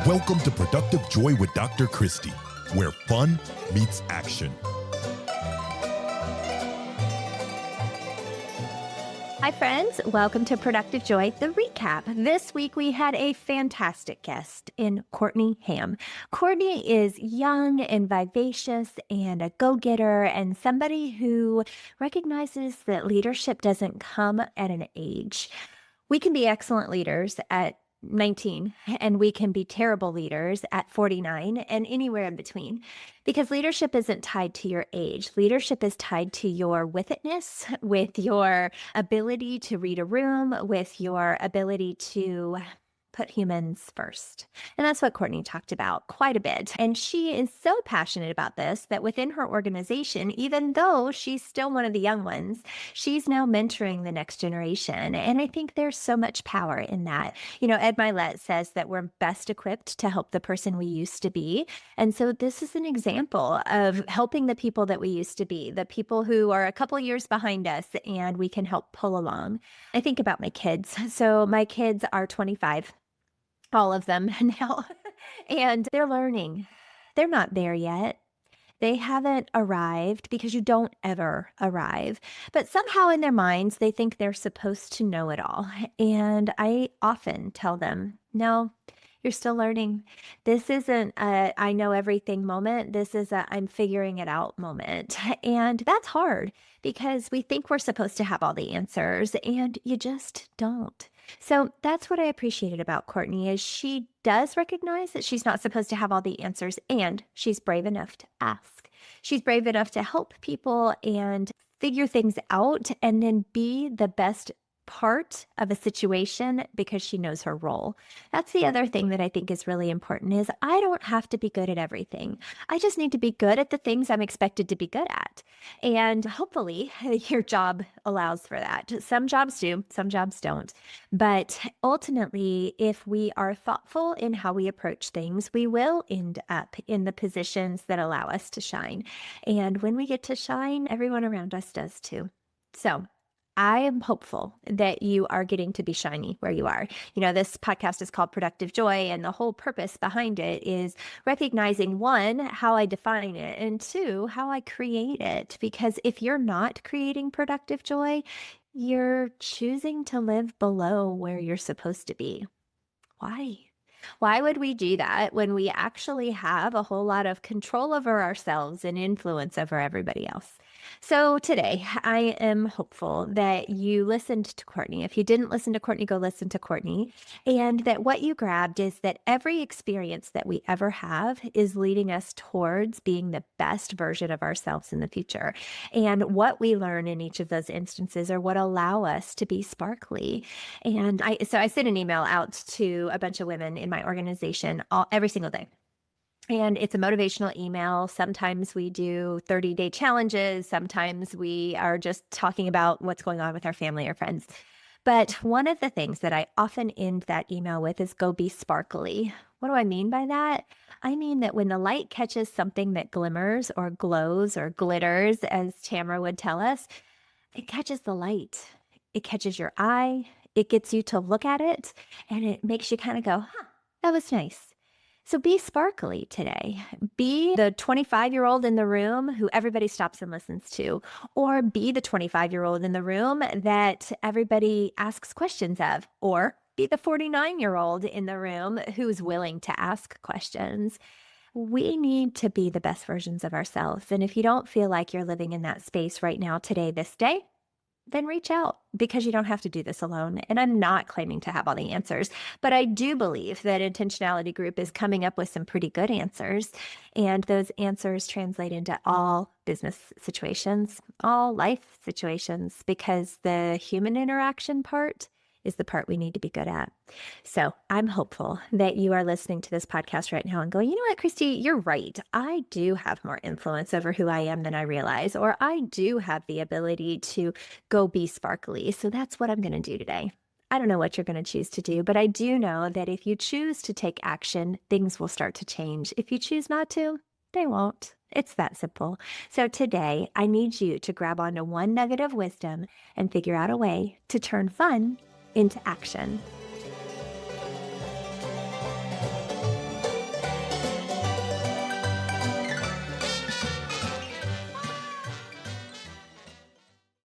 Welcome to Productive Joy with Dr. Christy, where fun meets action. Hi, friends. Welcome to Productive Joy, the recap. This week, we had a fantastic guest in Courtney Hamm. Courtney is young and vivacious and a go-getter and somebody who recognizes that leadership doesn't come at an age. We can be excellent leaders at 19, and we can be terrible leaders at 49 and anywhere in between, because leadership isn't tied to your age. Leadership is tied to your with-itness, with your ability to read a room, with your ability to put humans first. And that's what Courtney talked about quite a bit. And she is so passionate about this that within her organization, even though she's still one of the young ones, she's now mentoring the next generation. And I think there's so much power in that. You know, Ed Milet says that we're best equipped to help the person we used to be. And so this is an example of helping the people that we used to be, the people who are a couple years behind us, and we can help pull along. I think about my kids. So my kids are 25. All of them now, and they're learning. They're not there yet. They haven't arrived, because you don't ever arrive. But somehow in their minds, they think they're supposed to know it all. And I often tell them, no, you're still learning. This isn't a I know everything moment. This is a I'm figuring it out moment. And that's hard, because we think we're supposed to have all the answers, and you just don't. So that's what I appreciated about Courtney, is she does recognize that she's not supposed to have all the answers, and she's brave enough to ask. She's brave enough to help people and figure things out, and then be the best part of a situation because she knows her role. That's the other thing that I think is really important, is I don't have to be good at everything. I just need to be good at the things I'm expected to be good at. And hopefully your job allows for that. Some jobs do, some jobs don't. But ultimately, if we are thoughtful in how we approach things, we will end up in the positions that allow us to shine. And when we get to shine, everyone around us does too. So I am hopeful that you are getting to be shiny where you are. You know, this podcast is called Productive Joy, and the whole purpose behind it is recognizing, one, how I define it, and two, how I create it. Because if you're not creating productive joy, you're choosing to live below where you're supposed to be. Why? Why would we do that when we actually have a whole lot of control over ourselves and influence over everybody else? So today, I am hopeful that you listened to Courtney. If you didn't listen to Courtney, go listen to Courtney. And that what you grabbed is that every experience that we ever have is leading us towards being the best version of ourselves in the future. And what we learn in each of those instances are what allow us to be sparkly. And I sent an email out to a bunch of women in my organization every single day. And it's a motivational email. Sometimes we do 30-day challenges. Sometimes we are just talking about what's going on with our family or friends. But one of the things that I often end that email with is go be sparkly. What do I mean by that? I mean that when the light catches something that glimmers or glows or glitters, as Tamara would tell us, it catches the light. It catches your eye. It gets you to look at it, and it makes you kind of go, that was nice. So be sparkly today. Be the 25-year-old in the room who everybody stops and listens to, or be the 25-year-old in the room that everybody asks questions of, or be the 49-year-old in the room who's willing to ask questions. We need to be the best versions of ourselves. And if you don't feel like you're living in that space right now, today, this day, then reach out, because you don't have to do this alone. And I'm not claiming to have all the answers, but I do believe that Intentionality Group is coming up with some pretty good answers. And those answers translate into all business situations, all life situations, because the human interaction part is the part we need to be good at. So I'm hopeful that you are listening to this podcast right now and going, you know what, Christy, you're right. I do have more influence over who I am than I realize, or I do have the ability to go be sparkly. So that's what I'm going to do today. I don't know what you're going to choose to do, but I do know that if you choose to take action, things will start to change. If you choose not to, they won't. It's that simple. So today, I need you to grab onto one nugget of wisdom and figure out a way to turn fun into action.